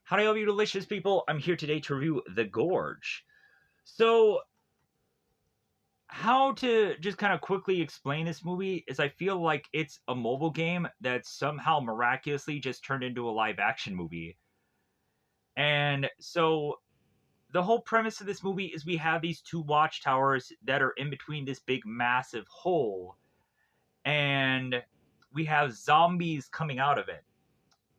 Howdy, all you delicious people. I'm here today to review The Gorge. So, how to just kind of quickly explain this movie is I feel like it's a mobile game that somehow miraculously just turned into a live action movie. And so, the whole premise of this movie is we have these two watchtowers that are in between this big massive hole, and we have zombies coming out of it.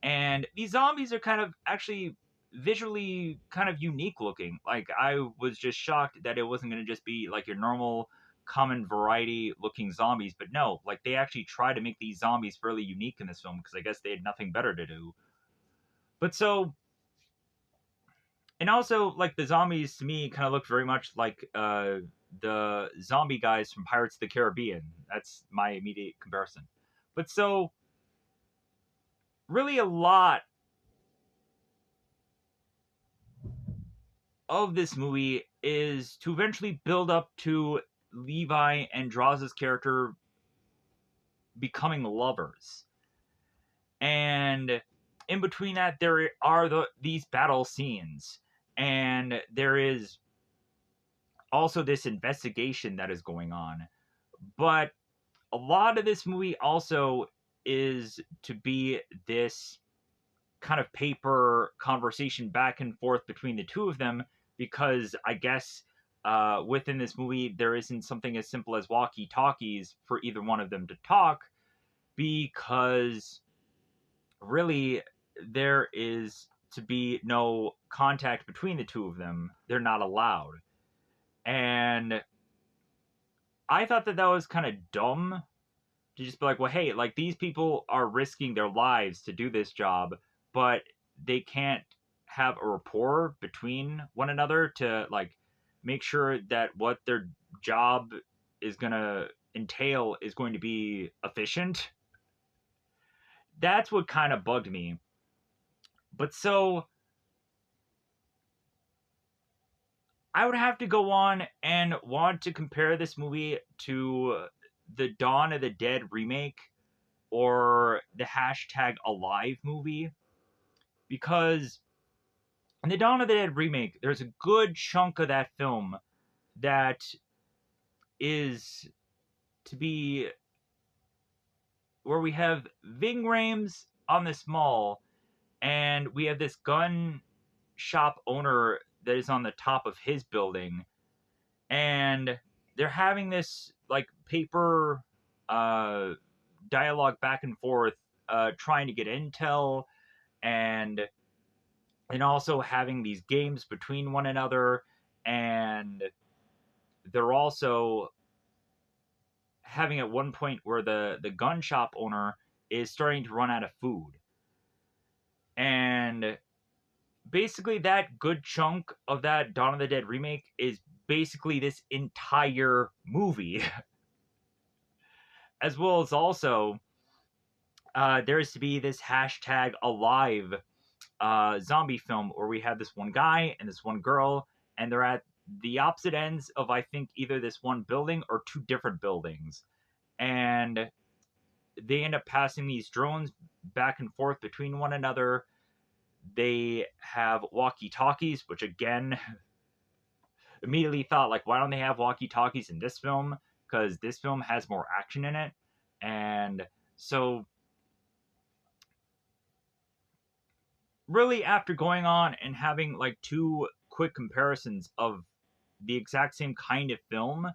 And these zombies are kind of actually visually kind of unique looking. Like, I was just shocked that it wasn't going to just be like your normal common variety looking zombies, but no, like they actually try to make these zombies fairly unique in this film because I guess they had nothing better to do. But so, and also like the zombies to me kind of look very much like the zombie guys from Pirates of the Caribbean. That's my immediate comparison. But so really a lot of this movie is to eventually build up to Levi and Draw's character becoming lovers. And in between that, there are these battle scenes. And there is also this investigation that is going on. But a lot of this movie also is to be this kind of paper conversation back and forth between the two of them because I guess within this movie there isn't something as simple as walkie talkies for either one of them to talk because really there is to be no contact between the two of them. They're not allowed. And I thought that was kind of dumb to just be like, well, hey, like these people are risking their lives to do this job, but they can't have a rapport between one another to like make sure that what their job is going to entail is going to be efficient. That's what kind of bugged me. But so I would have to go on and want to compare this movie to the Dawn of the Dead remake or the hashtag Alive movie because in the Dawn of the Dead remake, there's a good chunk of that film that is to be where we have Ving Rhames on this mall, and we have this gun shop owner that is on the top of his building, and they're having this like paper dialogue back and forth, trying to get intel and also having these games between one another, and they're also having at one point where the gun shop owner is starting to run out of food. And basically that good chunk of that Dawn of the Dead remake is basically this entire movie. As well as also there is to be this hashtag Alive zombie film where we have this one guy and this one girl, and they're at the opposite ends of I think either this one building or two different buildings, and they end up passing these drones back and forth between one another. They have walkie talkies, which again immediately thought like, why don't they have walkie talkies in this film? Because this film has more action in it. And so really after going on and having like two quick comparisons of the exact same kind of film,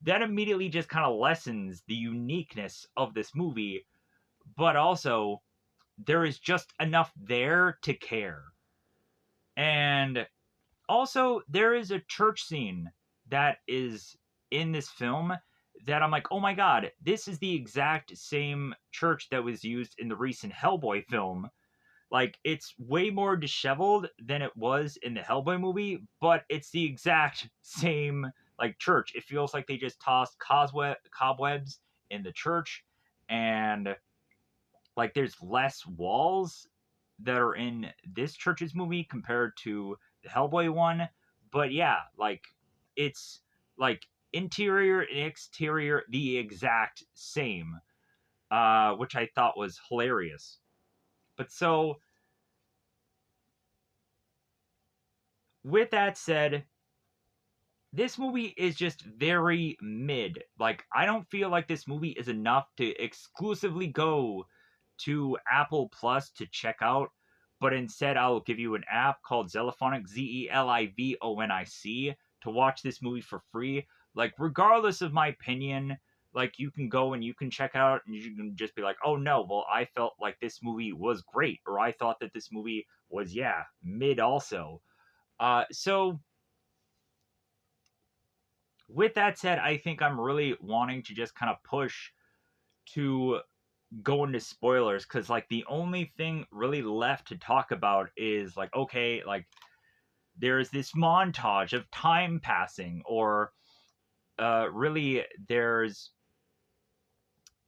that immediately just kind of lessens the uniqueness of this movie, but also there is just enough there to care. And also there is a church scene that is in this film that I'm like, oh my god, this is the exact same church that was used in the recent Hellboy film. Like, it's way more disheveled than it was in the Hellboy movie, but it's the exact same, like, church. It feels like they just tossed cobwebs in the church, and, like, there's less walls that are in this church's movie compared to the Hellboy one. But yeah, like, it's, like, interior and exterior the exact same, which I thought was hilarious. But so with that said, this movie is just very mid. Like, I don't feel like this movie is enough to exclusively go to Apple Plus to check out, but instead I will give you an app called Zelifonic, Zelivonic, to watch this movie for free. Like, regardless of my opinion, like, you can go and you can check out and you can just be like, oh no, well, I felt like this movie was great, or I thought that this movie was, yeah, mid also. So with that said, I think I'm really wanting to just kind of push to go into spoilers, because like the only thing really left to talk about is like, okay, like there's this montage of time passing, or really there's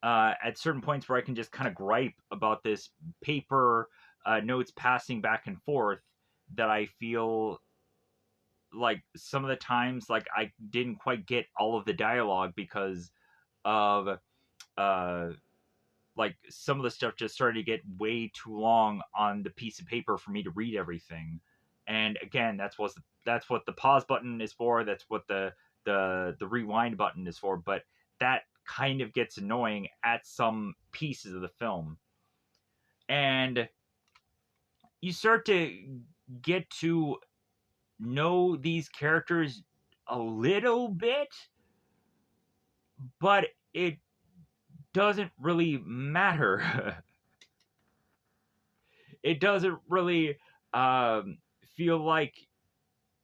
at certain points where I can just kind of gripe about this paper notes passing back and forth, that I feel like some of the times like I didn't quite get all of the dialogue because of uh like some of the stuff just started to get way too long on the piece of paper for me to read everything. And again, that's what the pause button is for. That's what the rewind button is for. But that kind of gets annoying at some pieces of the film, and you start to get to know these characters a little bit, but it doesn't really matter. It doesn't really feel like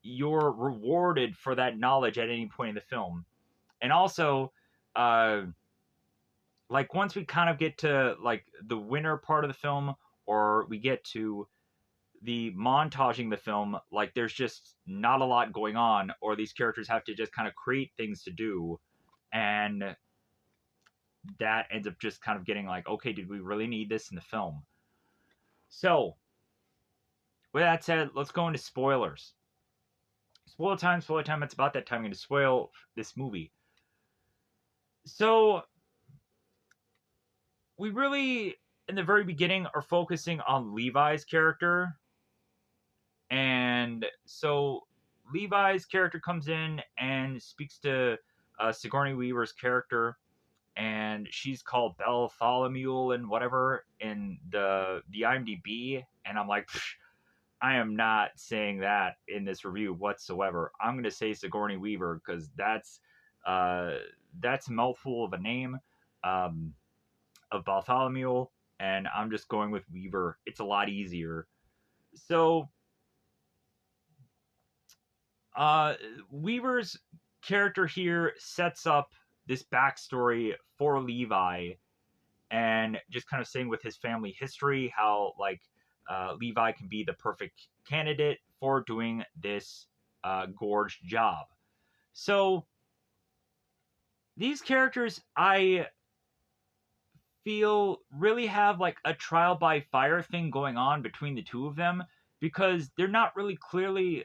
you're rewarded for that knowledge at any point in the film. And also, uh, like once we kind of get to like the winter part of the film, or we get to the montaging the film, like there's just not a lot going on, or these characters have to just kind of create things to do, and that ends up just kind of getting like, okay, did we really need this in the film? So, with that said, let's go into spoilers. Spoiler time, spoiler time. It's about that time I'm going to spoil this movie. So, we really, in the very beginning, are focusing on Levi's character. And so, Levi's character comes in and speaks to Sigourney Weaver's character. And she's called Bartholomew and whatever in the IMDb. And I'm like, I am not saying that in this review whatsoever. I'm going to say Sigourney Weaver because uh, that's a mouthful of a name, um, of Bartholomew, and I'm just going with Weaver. It's a lot easier. So, uh, Weaver's character here sets up this backstory for Levi, and just kind of saying with his family history how like Levi can be the perfect candidate for doing this Gorge job. So these characters, I feel, really have like a trial by fire thing going on between the two of them, because they're not really clearly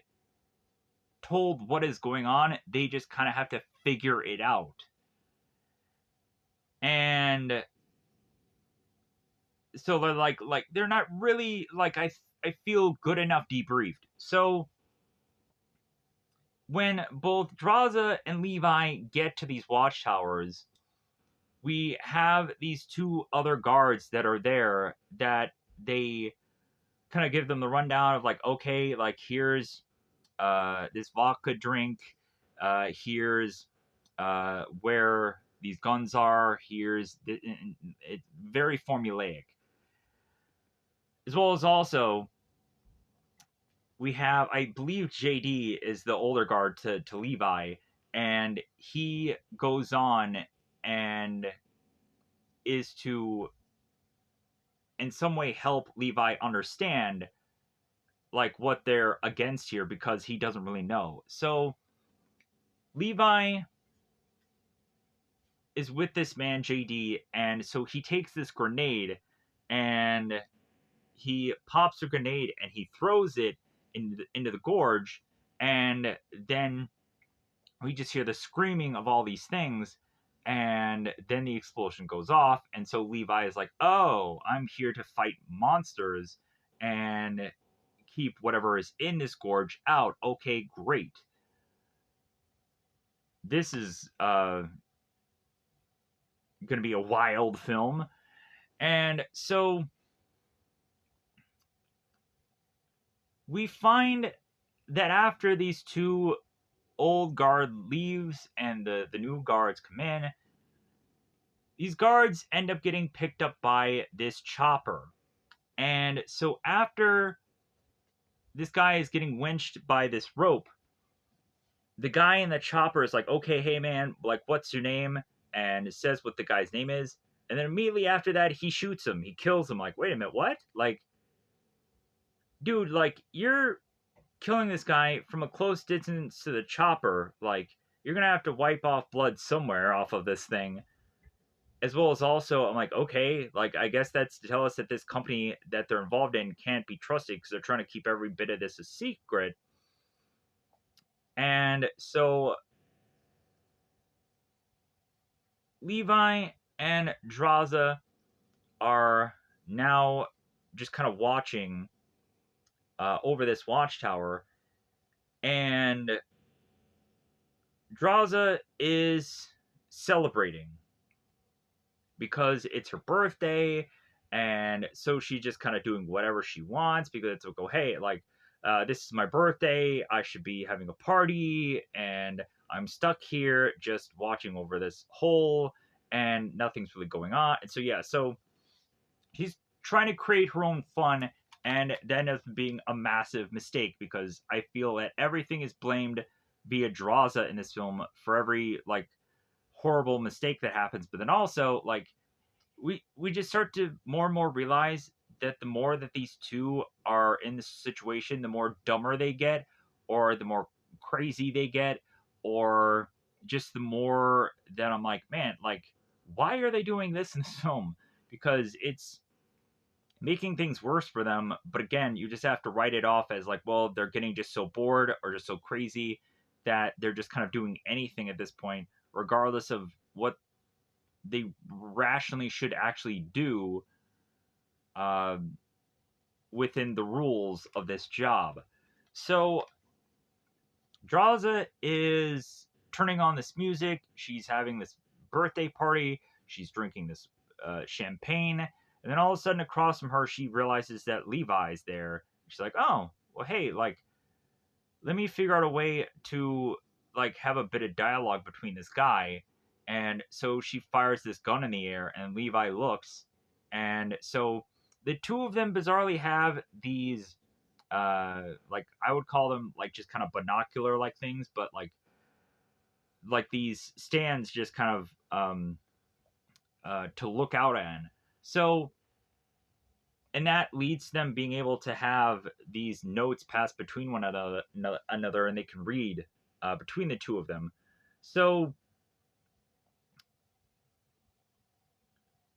told what is going on. They just kind of have to figure it out. And so they're like they're not really like I feel good enough debriefed. So when both Draza and Levi get to these watchtowers, we have these two other guards that are there, that they kind of give them the rundown of like, okay, like here's this vodka drink, here's where these guns are, it's very formulaic. As well as also we have, I believe JD is the older guard to Levi, and he goes on and is to in some way help Levi understand like what they're against here, because he doesn't really know. So Levi is with this man JD, and so he takes this grenade and he pops a grenade and he throws it into the gorge, and then we just hear the screaming of all these things, and then the explosion goes off, and so Levi is like, oh, I'm here to fight monsters and keep whatever is in this gorge out. Okay, great. This is going to be a wild film. And so we find that after these two old guard leaves and the new guards come in, these guards end up getting picked up by this chopper. And so after this guy is getting winched by this rope, the guy in the chopper is like, okay, hey man, like, what's your name? And it says what the guy's name is. And then immediately after that, he shoots him. He kills him. Like, wait a minute, what? Like, dude, like, you're killing this guy from a close distance to the chopper. Like, you're going to have to wipe off blood somewhere off of this thing. As well as also, I'm like, okay, like, I guess that's to tell us that this company that they're involved in can't be trusted because they're trying to keep every bit of this a secret. And so Levi and Draza are now just kind of watching over this watchtower, and Draza is celebrating because it's her birthday, and so she's just kind of doing whatever she wants because it's like, oh, hey, like, this is my birthday, I should be having a party, and I'm stuck here just watching over this hole, and nothing's really going on. And so, yeah, so she's trying to create her own fun, and that ends up being a massive mistake because I feel that everything is blamed via Draza in this film for every, like, horrible mistake that happens. But then also, like, we just start to more and more realize that the more that these two are in this situation, the more dumber they get, or the more crazy they get, or just the more that I'm like, man, like, why are they doing this in this film? Because it's making things worse for them. But again, you just have to write it off as like, well, they're getting just so bored or just so crazy that they're just kind of doing anything at this point, regardless of what they rationally should actually do uh, within the rules of this job. So Draza is turning on this music. She's having this birthday party. She's drinking this champagne. And then all of a sudden, across from her, she realizes that Levi's there. She's like, oh, well, hey, like, let me figure out a way to, like, have a bit of dialogue between this guy. And so she fires this gun in the air, and Levi looks. And so the two of them bizarrely have these, like, I would call them, like, just kind of binocular-like things, but, like these stands just kind of to look out in. So, and that leads to them being able to have these notes pass between one another, and they can read between the two of them. So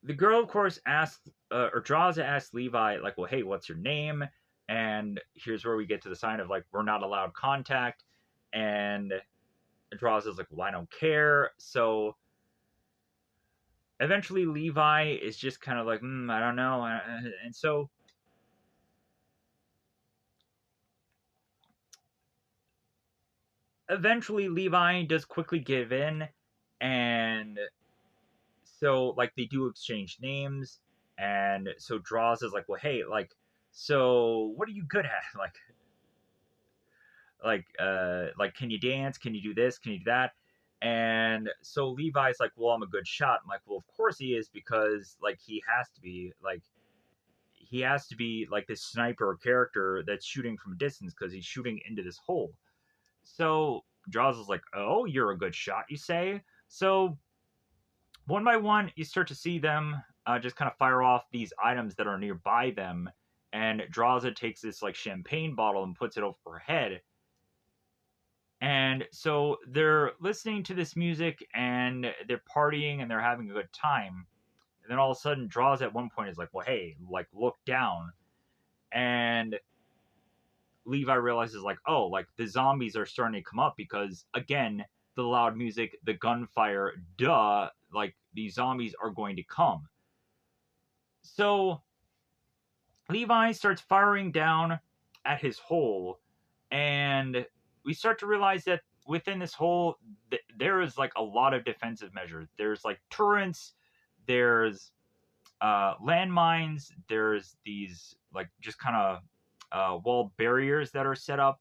the girl, of course, asks, or Draza asks Levi, like, well, hey, what's your name? And here's where we get to the sign of, like, we're not allowed contact. And Draza's like, well, I don't care. So eventually Levi is just kind of like, I don't know. And so eventually Levi does quickly give in, and so, like, they do exchange names, and so Draws is like, well, hey, like, so what are you good at? Like, can you dance? Can you do this? Can you do that? And so Levi's like, well, I'm a good shot. I'm like, well, of course he is, because, like, he has to be, like this sniper character that's shooting from a distance because he's shooting into this hole. So Jaws is like, oh, you're a good shot, you say? So one by one, you start to see them just kind of fire off these items that are nearby them. And Draza takes this, like, champagne bottle and puts it over her head. And so they're listening to this music and they're partying and they're having a good time. And then all of a sudden, Draws at one point is like, well, hey, like, look down. And Levi realizes, like, oh, like, the zombies are starting to come up because, again, the loud music, the gunfire, duh, like, these zombies are going to come. So Levi starts firing down at his hole, and we start to realize that within this hole, there is like a lot of defensive measures. There's like turrets, there's landmines, there's these like just kind of wall barriers that are set up.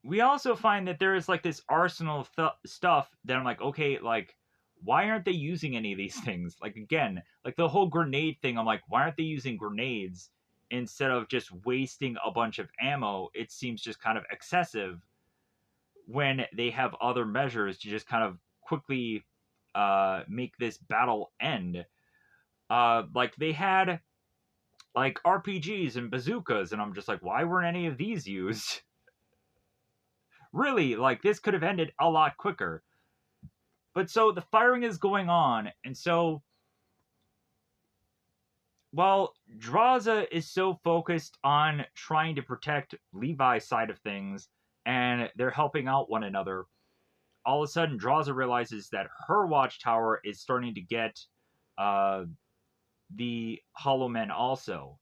We also find that there is like this arsenal of stuff that I'm like, okay, like why aren't they using any of these things? Like again, like the whole grenade thing, I'm like, why aren't they using grenades instead of just wasting a bunch of ammo? It seems just kind of excessive when they have other measures to just kind of quickly make this battle end. Like they had like RPGs and bazookas, and I'm just like, why weren't any of these used? Really, like this could have ended a lot quicker. But so the firing is going on, and so while Draza is so focused on trying to protect Levi's side of things, and they're helping out one another, all of a sudden Draza realizes that her watchtower is starting to get uh, the Hollow Men also,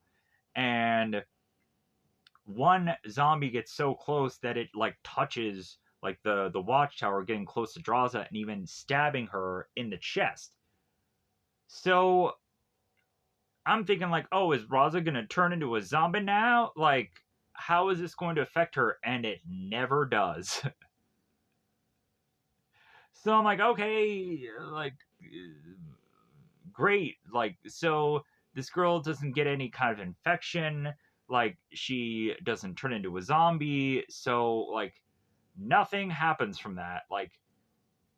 and one zombie gets so close that it like touches like the watchtower, getting close to Draza and even stabbing her in the chest. So I'm thinking like, oh, is Draza gonna turn into a zombie now? Like, how is this going to affect her? And it never does. So I'm like, okay, like, great. Like, so this girl doesn't get any kind of infection. Like, she doesn't turn into a zombie. So, like, nothing happens from that. Like,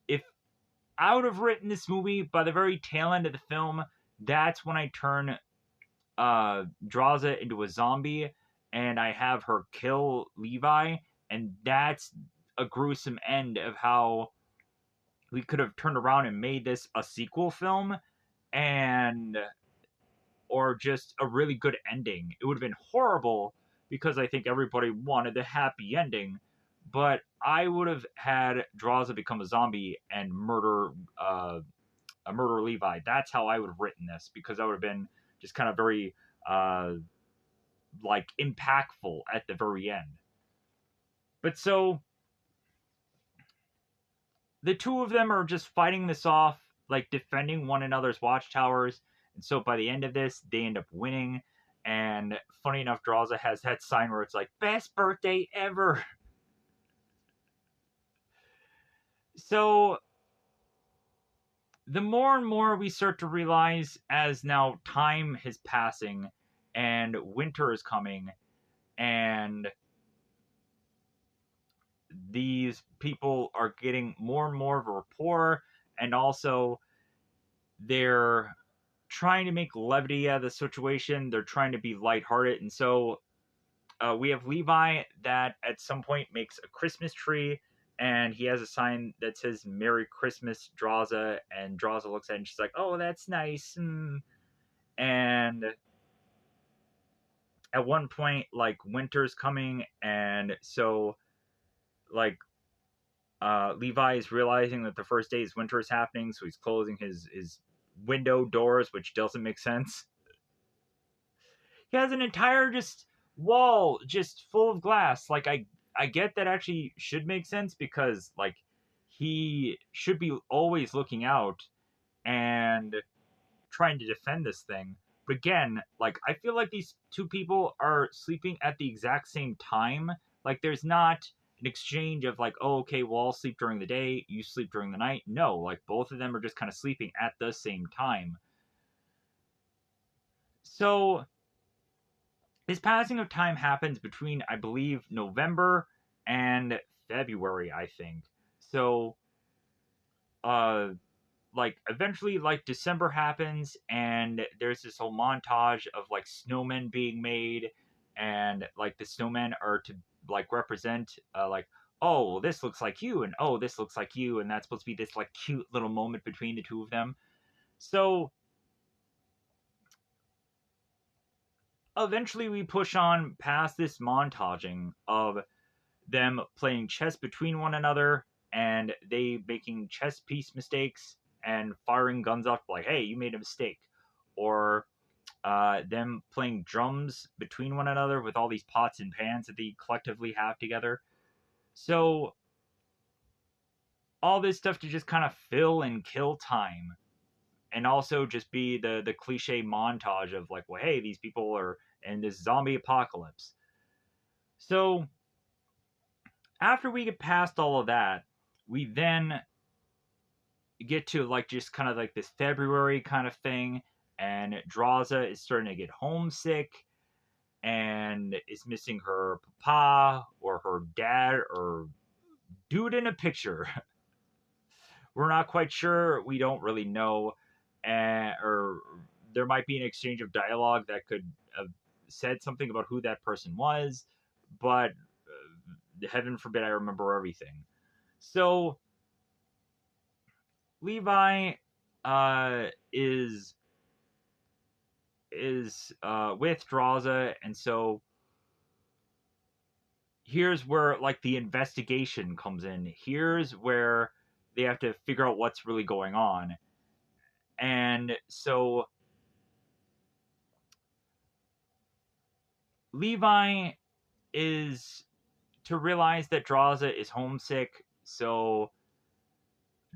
if I would have written this movie by the very tail end of the film, that's when I turn Draza into a zombie and I have her kill Levi, and that's a gruesome end of how we could have turned around and made this a sequel film, and or just a really good ending. It would have been horrible because I think everybody wanted the happy ending, but I would have had Draza become a zombie and murder Levi. That's how I would have written this, because that would have been just kind of very uh, like impactful at the very end. But so the two of them are just fighting this off, like defending one another's watchtowers. And so by the end of this, they end up winning. And funny enough, Draza has that sign where it's like, best birthday ever. So the more and more we start to realize, as now time is passing and winter is coming, and these people are getting more and more of a rapport, and also they're trying to make levity out of the situation. They're trying to be lighthearted. And so we have Levi that at some point makes a Christmas tree, and he has a sign that says Merry Christmas, Draza. And Draza looks at it and she's like, oh, that's nice. And at one point, like, winter's coming, and so like Levi is realizing that the first day is winter is happening, so he's closing his window doors, which doesn't make sense. He has an entire just wall just full of glass. Like I get that actually should make sense, because like he should be always looking out and trying to defend this thing. But again, like I feel like these two people are sleeping at the exact same time. Like there's not an exchange of like, oh, okay, well, I'll sleep during the day, you sleep during the night. No, like both of them are just kind of sleeping at the same time. So this passing of time happens between, I believe, November and February, I think. So, uh, like eventually, like December happens, and there's this whole montage of like snowmen being made, and like the snowmen are to like represent, like, oh, well, this looks like you, and oh, this looks like you, and that's supposed to be this like cute little moment between the two of them. So eventually, we push on past this montaging of them playing chess between one another, and they making chess piece mistakes and firing guns off like, hey, you made a mistake. Or them playing drums between one another with all these pots and pans that they collectively have together. So all this stuff to just kind of fill and kill time, and also just be the cliche montage of like, well, hey, these people are in this zombie apocalypse. So after we get past all of that, we then get to like just kind of like this February kind of thing, and Draza is starting to get homesick and is missing her papa or her dad or dude in a picture. We're not quite sure. We don't really know. Or there might be an exchange of dialogue that could have said something about who that person was, but heaven forbid I remember everything. So Levi is with Draza, and so here's where like the investigation comes in. Here's where they have to figure out what's really going on. And so Levi is to realize that Draza is homesick. So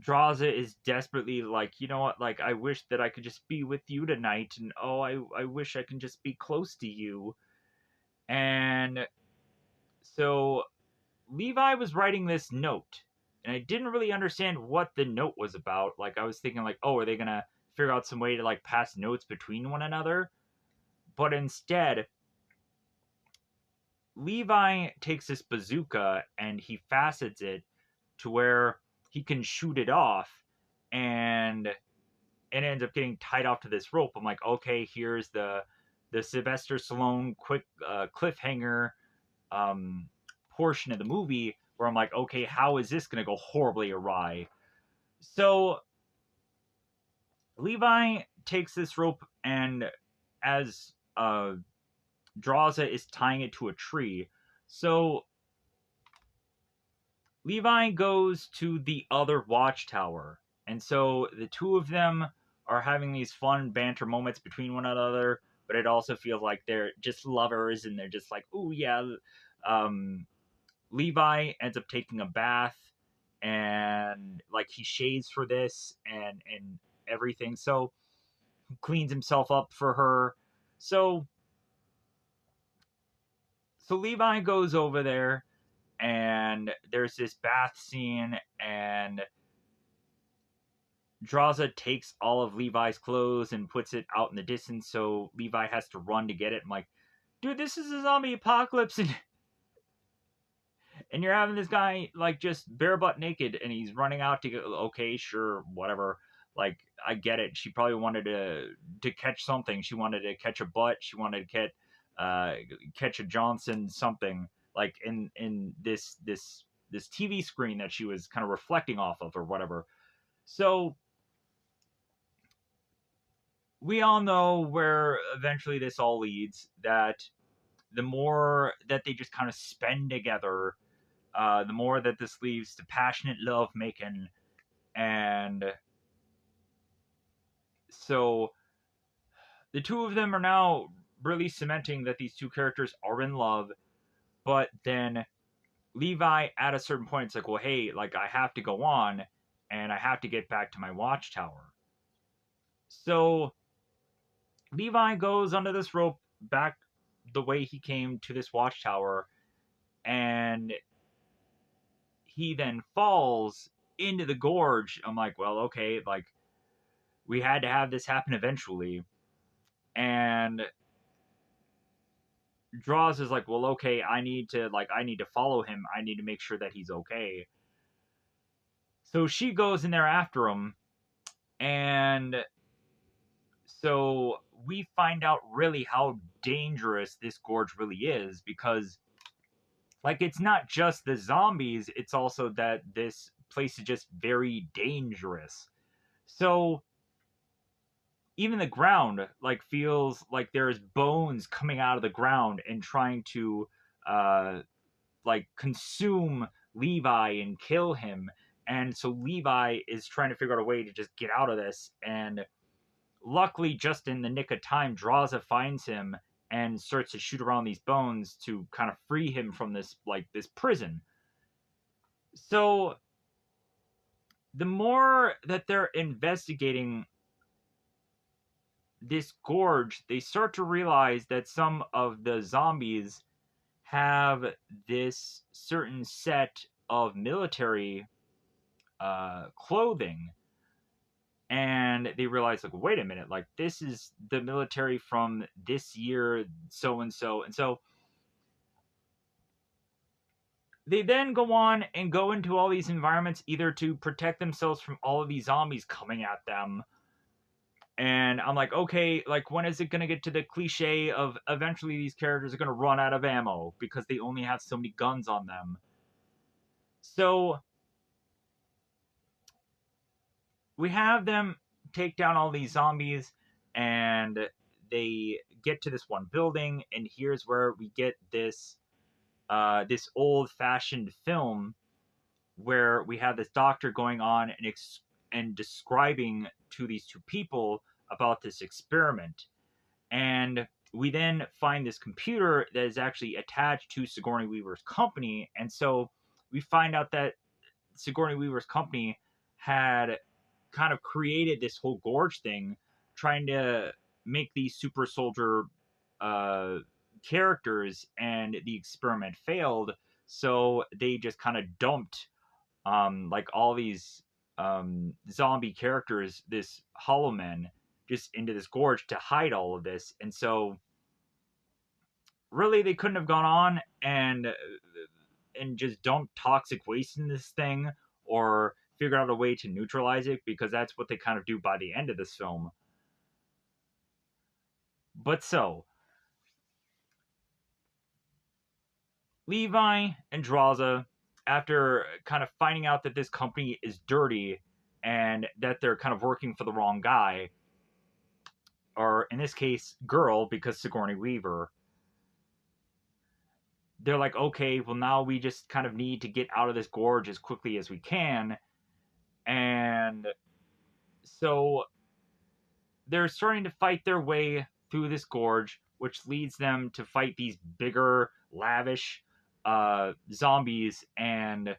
Draza is desperately like, you know what, like I wish that I could just be with you tonight, and oh, I wish I can just be close to you. And so Levi was writing this note, and I didn't really understand what the note was about. Like I was thinking like, oh, are they gonna figure out some way to like pass notes between one another? But instead, Levi takes this bazooka and he facets it to where he can shoot it off, and it ends up getting tied off to this rope. I'm like, okay, here's the Sylvester Stallone quick cliffhanger um, portion of the movie where I'm like, okay, how is this going to go horribly awry? So Levi takes this rope, and as Draza is tying it to a tree, so Levi goes to the other watchtower, and so the two of them are having these fun banter moments between one another, but it also feels like they're just lovers, and they're just like, oh yeah. Levi ends up taking a bath, and like he shaves for this and everything, so he cleans himself up for her. So Levi goes over there, and there's this bath scene, and Draza takes all of Levi's clothes and puts it out in the distance, so Levi has to run to get it. I'm like, dude, this is a zombie apocalypse, and you're having this guy like just bare butt naked, and he's running out to go. Okay, sure, whatever. Like, I get it. She probably wanted to catch something. She wanted to catch a butt. She wanted to catch a Johnson something, like in this TV screen that she was kind of reflecting off of or whatever. So we all know where eventually this all leads. That the more that they just kind of spend together, the more that this leads to passionate love making. And so the two of them are now really cementing that these two characters are in love. But then Levi, at a certain point, it's like, well, hey, like I have to go on, and I have to get back to my watchtower. So Levi goes under this rope back the way he came to this watchtower, and he then falls into the gorge. I'm like, well, okay, like we had to have this happen eventually. And Draws is like, well, okay, I need to follow him. I need to make sure that he's okay. So she goes in there after him, and so we find out really how dangerous this gorge really is, because like it's not just the zombies, it's also that this place is just very dangerous. So even the ground like feels like there's bones coming out of the ground and trying to uh like consume Levi and kill him. And so Levi is trying to figure out a way to just get out of this, and luckily, just in the nick of time, Draza finds him and starts to shoot around these bones to kind of free him from this prison. So the more that they're investigating this gorge, they start to realize that some of the zombies have this certain set of military clothing, and they realize, like, wait a minute, like, this is the military from this year, so and so. And so they then go on and go into all these environments either to protect themselves from all of these zombies coming at them. And I'm like, okay, like, when is it going to get to the cliche of eventually these characters are going to run out of ammo because they only have so many guns on them? So we have them take down all these zombies, and they get to this one building, and here's where we get this old-fashioned film where we have this doctor going on and describing to these two people about this experiment. And we then find this computer that is actually attached to Sigourney Weaver's company. And so we find out that Sigourney Weaver's company had kind of created this whole Gorge thing, trying to make these super soldier uh, characters, and the experiment failed. So they just kind of dumped like all these zombie characters, this Hollow Men, just into this gorge to hide all of this. And so really they couldn't have gone on and just dump toxic waste in this thing, or figure out a way to neutralize it, because that's what they kind of do by the end of this film. But so Levi and Draza, after kind of finding out that this company is dirty and that they're kind of working for the wrong guy, or in this case, girl, because Sigourney Weaver, they're like, okay, well, now we just kind of need to get out of this gorge as quickly as we can. And so they're starting to fight their way through this gorge, which leads them to fight these bigger, lavish zombies. And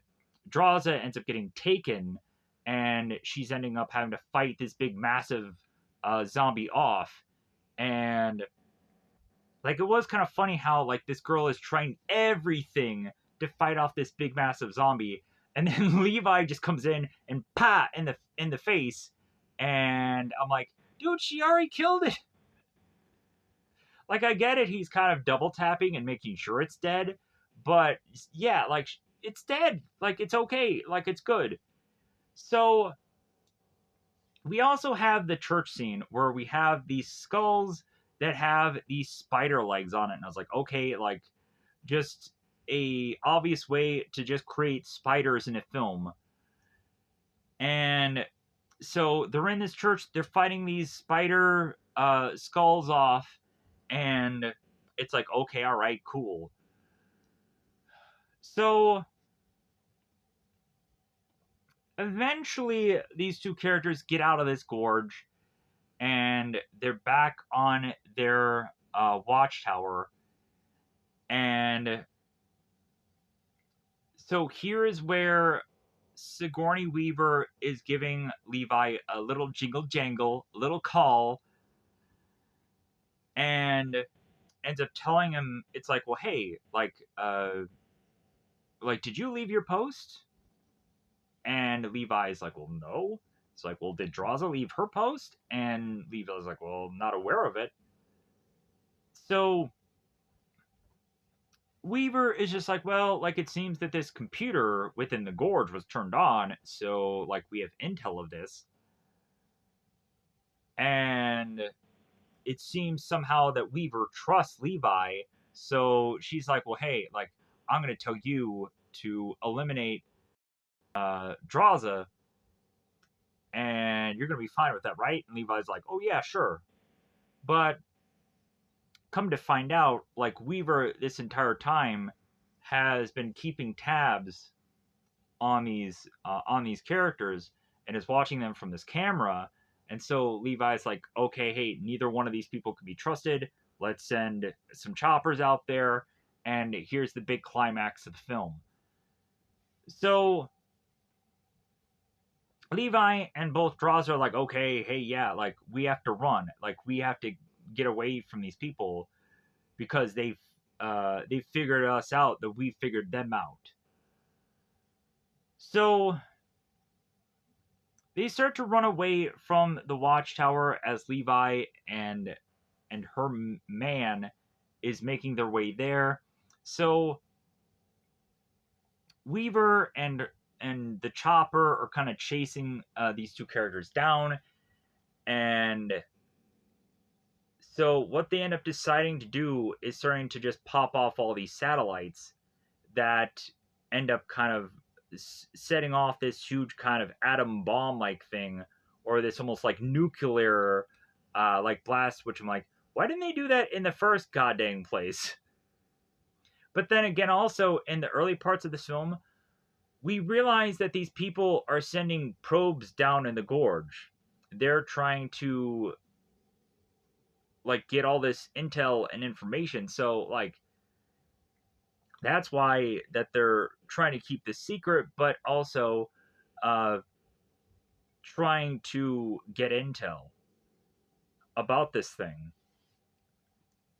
Draza ends up getting taken, and she's ending up having to fight this big, massive zombie off. And like, it was kind of funny how, like, this girl is trying everything to fight off this big, massive zombie, and then Levi just comes in and pat in the face, and I'm like, dude, she already killed it. Like, I get it, he's kind of double tapping and making sure it's dead, but yeah, like, it's dead. Like, it's okay. Like, it's good. So we also have the church scene where we have these skulls that have these spider legs on it, and I was like, okay, like, just a obvious way to just create spiders in a film. And so they're in this church, they're fighting these spider skulls off, and it's like, okay, all right, cool. So eventually these two characters get out of this gorge, and they're back on their watchtower. And so here is where Sigourney Weaver is giving Levi a little jingle jangle, a little call, and ends up telling him, it's like, well, hey, like, did you leave your post? And Levi's like, well, no. It's like, well, did Draza leave her post? And Levi's like, well, I'm not aware of it. So Weaver is just like, well, like, it seems that this computer within the gorge was turned on, so, like, we have intel of this. And it seems somehow that Weaver trusts Levi, so she's like, well, hey, like, I'm going to tell you to eliminate Draza, and you're going to be fine with that, right? And Levi's like, oh, yeah, sure. But come to find out, like, Weaver this entire time has been keeping tabs on these characters, and is watching them from this camera. And so Levi's like, okay, hey, neither one of these people can be trusted. Let's send some choppers out there. And here's the big climax of the film. So Levi and both Draws are like, okay, hey, yeah, like we have to run. Like we have to get away from these people because they figured us out that we figured them out. So they start to run away from the watchtower as Levi and her man is making their way there. So Weaver and the Chopper are kind of chasing these two characters down, and so what they end up deciding to do is starting to just pop off all these satellites that end up kind of setting off this huge kind of atom bomb like thing, or this almost like nuclear like blast, which I'm like, why didn't they do that in the first goddamn place? But then again, also in the early parts of this film, we realize that these people are sending probes down in the gorge. They're trying to like get all this intel and information. So like that's why that they're trying to keep this secret, but also uh, trying to get intel about this thing.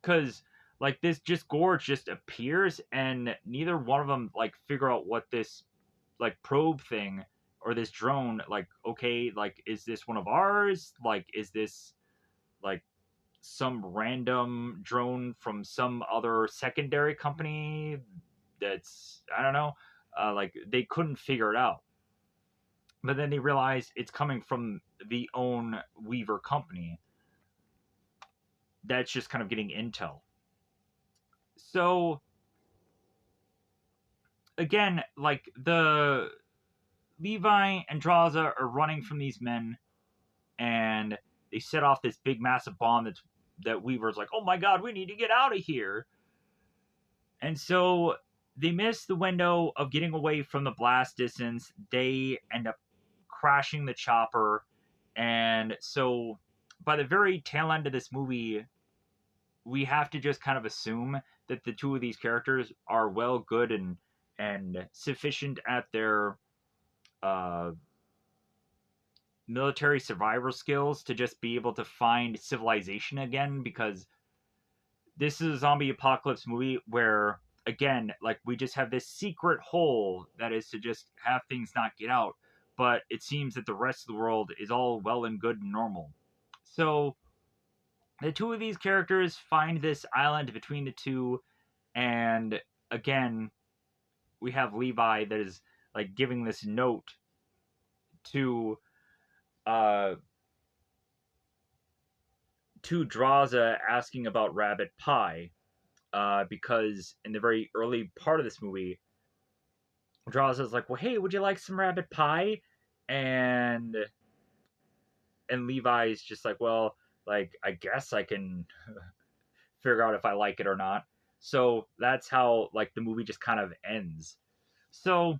Because like this just Gorge just appears, and neither one of them like figure out what this like probe thing or this drone, like, okay, like is this one of ours, like is this like some random drone from some other secondary company that's, I don't know, like they couldn't figure it out. But then they realize it's coming from the own Weaver company that's just kind of getting intel. So again, like the Levi and Draza are running from these men, and they set off this big massive bomb that Weaver's like, oh my god, we need to get out of here. And so they miss the window of getting away from the blast distance. They end up crashing the chopper. And so by the very tail end of this movie, we have to just kind of assume that the two of these characters are well, good, and sufficient at their uh, military survivor skills to just be able to find civilization again, because this is a zombie apocalypse movie where again, like we just have this secret hole that is to just have things not get out, but it seems that the rest of the world is all well and good and normal. So the two of these characters find this island between the two, and again we have Levi that is like giving this note to uh to Draza asking about rabbit pie, because in the very early part of this movie, Draza's like, well, hey, would you like some rabbit pie? And Levi's just like, well, like I guess I can figure out if I like it or not. So that's how like the movie just kind of ends. So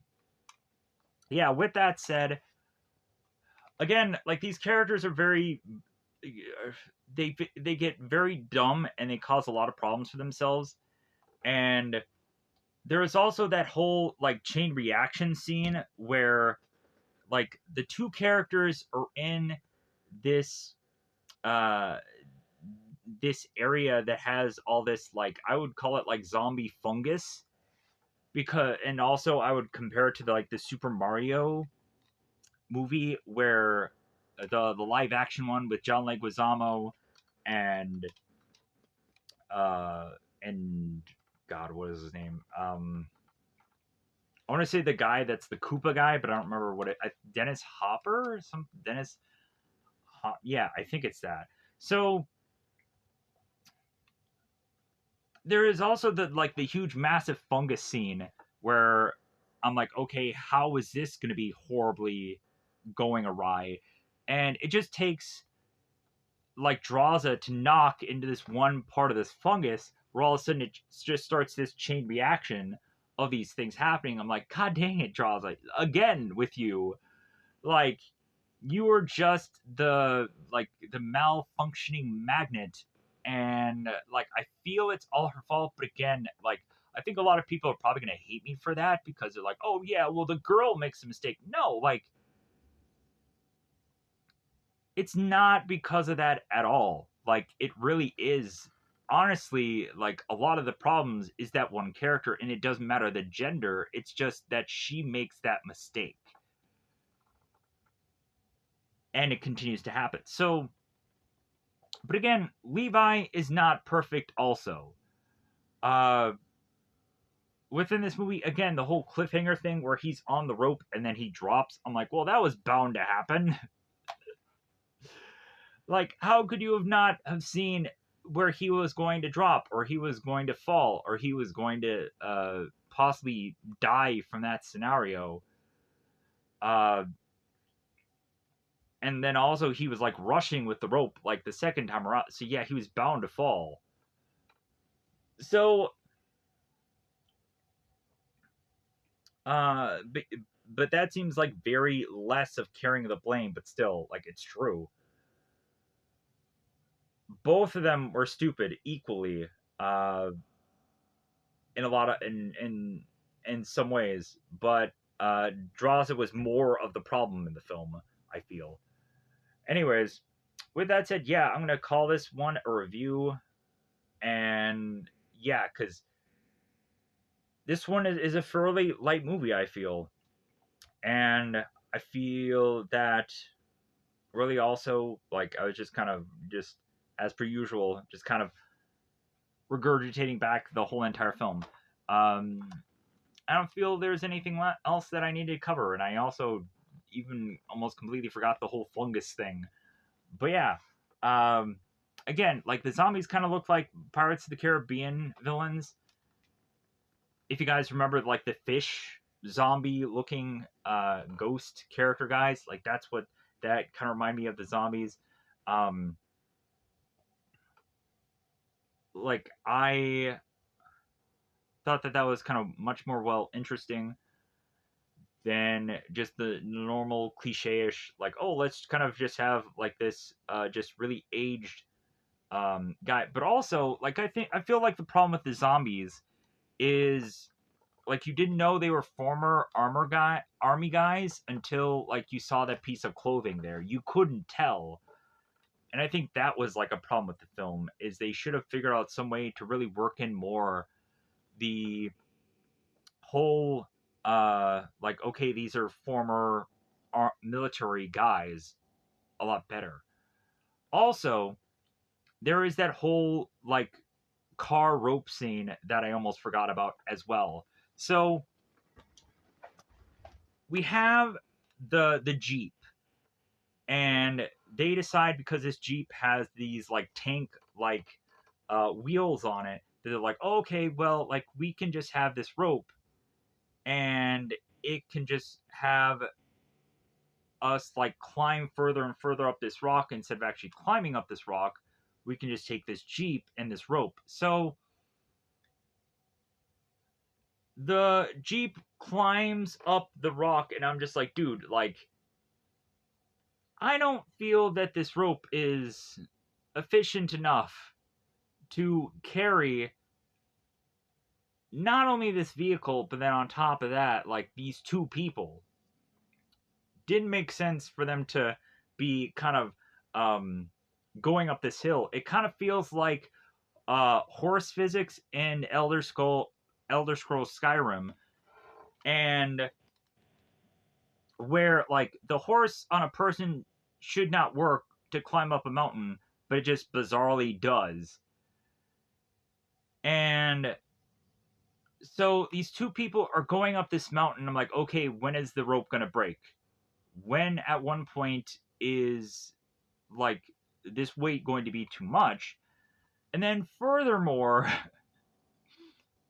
yeah, with that said, again, like these characters are very they get very dumb and they cause a lot of problems for themselves. And there is also that whole like chain reaction scene where like the two characters are in this uh this area that has all this, like I would call it like zombie fungus, because and also I would compare it to the Super Mario movie where the live action one with John Leguizamo and uh and God, what is his name? I want to say the guy that's the Koopa guy, but I don't remember what it. Dennis Hopper or some Dennis. Yeah, I think it's that. So there is also the huge massive fungus scene where I'm like, okay, how is this going to be horribly going awry? And it just takes like Draza to knock into this one part of this fungus, where all of a sudden it just starts this chain reaction of these things happening. I'm like, God dang it, Draza, again with you. Like, you were just the malfunctioning magnet, and like I feel it's all her fault. But again, like I think a lot of people are probably gonna hate me for that because they're like, oh yeah, well the girl makes a mistake. No, like it's not because of that at all. Like it really is. Honestly, like a lot of the problems is that one character, and it doesn't matter the gender. It's just that she makes that mistake, and it continues to happen. So, but again, Levi is not perfect. Also, uh, within this movie, again, the whole cliffhanger thing where he's on the rope and then he drops. I'm like, well, that was bound to happen. Like, how could you have not have seen where he was going to drop, or he was going to fall, or he was going to possibly die from that scenario? Uh, and then also he was like rushing with the rope like the second time around. So yeah, he was bound to fall. So, uh, but, but that seems like very less of carrying the blame, but still, like it's true. Both of them were stupid equally. Uh, in a lot of in some ways, but Draza was more of the problem in the film, I feel. Anyways, with that said, yeah, I'm gonna call this one a review, and yeah, because this one is a fairly light movie, I feel, and I feel that really also like I was just kind of just as per usual, just kind of regurgitating back the whole entire film. Um, I don't feel there's anything else that I need to cover, and I also even almost completely forgot the whole fungus thing. But yeah, um, again, like the zombies kind of look like Pirates of the Caribbean villains. If you guys remember, like the fish zombie looking ghost character guys, like that's what that kind of remind me of the zombies. Um, like I thought that was kind of much more well interesting than just the normal cliche-ish like, oh, let's kind of just have like this just really aged guy. But also like I feel like the problem with the zombies is like you didn't know they were former army guys until like you saw that piece of clothing there. You couldn't tell. And I think that was like a problem with the film, is they should have figured out some way to really work in more the whole like, okay, these are former military guys, a lot better. Also, there is that whole like car rope scene that I almost forgot about as well. So we have the Jeep, and they decide, because this Jeep has these like tank like wheels on it, that they're like, oh, okay, well, like we can just have this rope, and it can just have us like climb further and further up this rock. Instead of actually climbing up this rock, we can just take this Jeep and this rope. So the Jeep climbs up the rock, and I'm just like, dude, like I don't feel that this rope is efficient enough to carry not only this vehicle, but then on top of that, like these two people. Didn't make sense for them to be kind of um, going up this hill. It kind of feels like horse physics in Elder Scrolls Skyrim, and where like the horse on a person should not work to climb up a mountain, but it just bizarrely does. And so these two people are going up this mountain. I'm like, okay, when is the rope gonna break? When at one point is like this weight going to be too much? And then furthermore,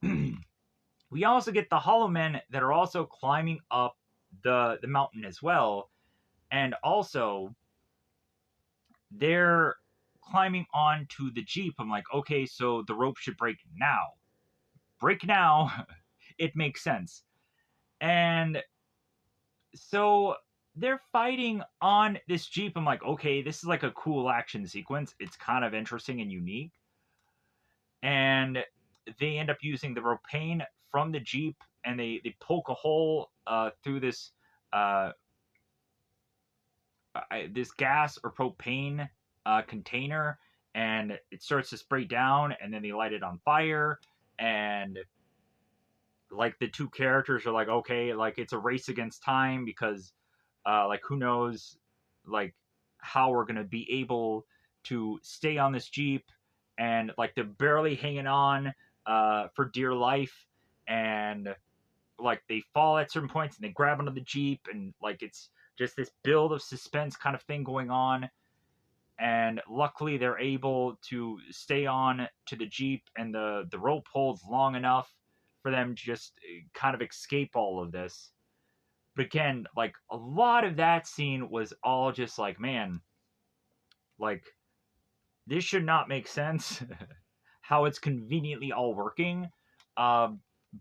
we also get the Hollow Men that are also climbing up the mountain as well, and also they're climbing onto the Jeep. I'm like, okay, so the rope should break now. Break now. It makes sense. And so they're fighting on this Jeep. I'm like, okay, this is like a cool action sequence. It's kind of interesting and unique. And they end up using the propane from the Jeep, and they poke a hole through this uh, this gas or propane container, and it starts to spray down, and then they light it on fire, and like the two characters are like, okay, like it's a race against time because like who knows like how we're gonna be able to stay on this Jeep, and like they're barely hanging on for dear life, and like they fall at certain points and they grab onto the Jeep, and like it's just this build of suspense kind of thing going on. And luckily they're able to stay on to the Jeep, and the rope holds long enough for them to just kind of escape all of this. But again, like a lot of that scene was all just like, man, like this should not make sense how it's conveniently all working. Um,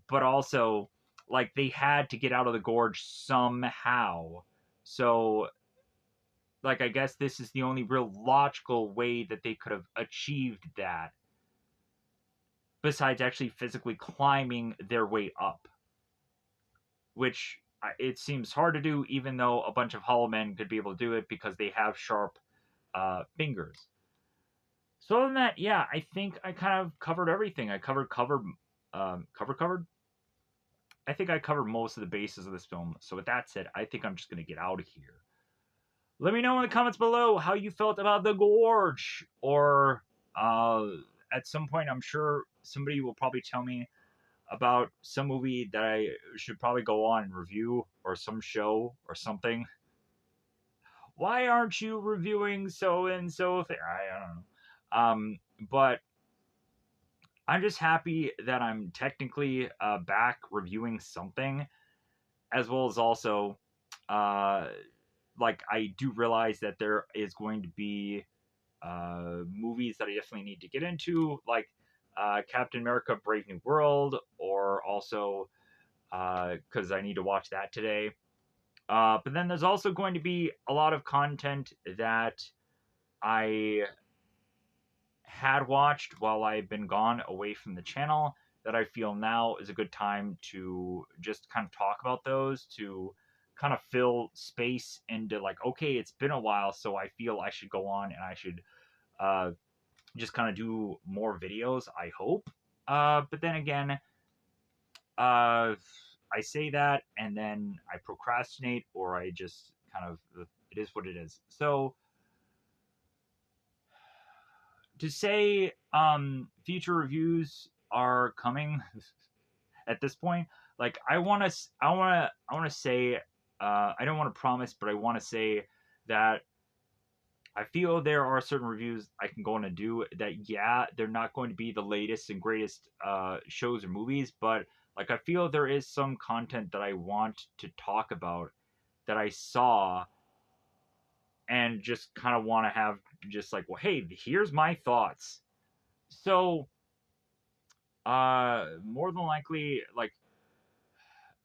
but also, like they had to get out of the gorge somehow. So, like, I guess this is the only real logical way that they could have achieved that, besides actually physically climbing their way up, which it seems hard to do, even though a bunch of hollow men could be able to do it because they have sharp fingers. So other than that, yeah, I think I kind of covered everything. I covered. I think I covered most of the bases of this film. So with that said, I think I'm just gonna get out of here. Let me know in the comments below how you felt about the Gorge, or uh, at some point, I'm sure somebody will probably tell me about some movie that I should probably go on and review, or some show or something. Why aren't you reviewing so and so? I don't know. But I'm just happy that I'm technically back reviewing something, as well as also, uh, like I do realize that there is going to be movies that I definitely need to get into, like Captain America: Brave New World, or also because I need to watch that today. But then there's also going to be a lot of content that I had watched while I've been gone away from the channel, that I feel now is a good time to just kind of talk about those, to kind of fill space into like, okay, it's been a while, so I feel I should go on and I should uh, just kind of do more videos, I hope. But then again, I say that and then I procrastinate, or I just kind of, it is what it is. So to say future reviews are coming at this point, like I want to say, I don't want to promise, but I want to say that I feel there are certain reviews I can go on and do that, yeah, they're not going to be the latest and greatest shows or movies, but like I feel there is some content that I want to talk about that I saw, and just kind of want to have just like, well, hey, here's my thoughts. So more than likely, like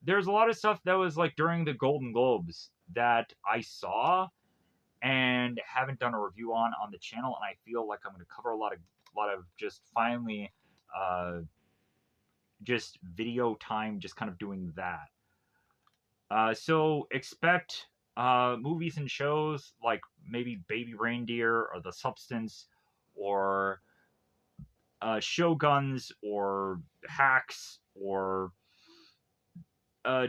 there's a lot of stuff that was like during the Golden Globes that I saw and haven't done a review on the channel, and I feel like I'm going to cover a lot of just finally just video time, just kind of doing that. So expect movies and shows like maybe Baby Reindeer, or The Substance, or Shoguns, or Hacks, or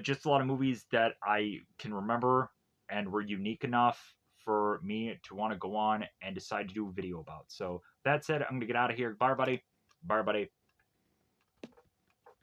just a lot of movies that I can remember and were unique enough for me to want to go on and decide to do a video about. So that said, I'm gonna get out of here. Bye, everybody. Bye, everybody.